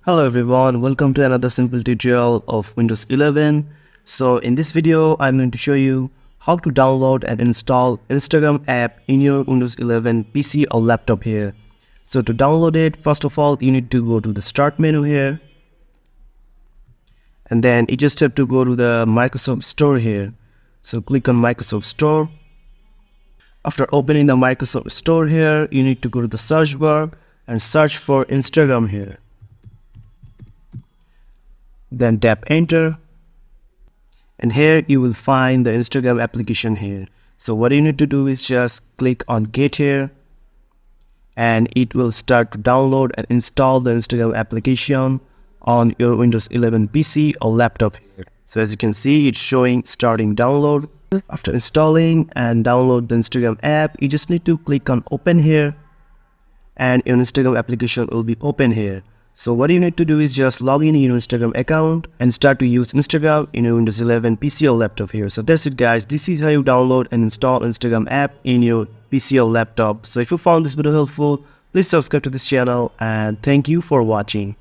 Hello everyone, welcome to another simple tutorial of Windows 11. So in this video, I'm going to show you how to download and install Instagram app in your Windows 11 PC or laptop here. So to download it, first of all, you need to go to the start menu here. And then you just have to go to the Microsoft Store here. So click on Microsoft Store. After opening the Microsoft Store here, you need to go to the search bar and search for Instagram here. Then tap enter, and here you will find the Instagram application here. So what you need to do is just click on get here, and it will start to download and install the Instagram application on your Windows 11 PC or laptop here. So as you can see, it's showing starting download. After installing and download the Instagram app, you just need to click on open here, and your Instagram application will be open here. So what you need to do is just log in your Instagram account and start to use Instagram in your Windows 11 PC or laptop here. So that's it guys, this is how you download and install Instagram app in your PC or laptop. So if you found this video helpful, please subscribe to this channel and thank you for watching.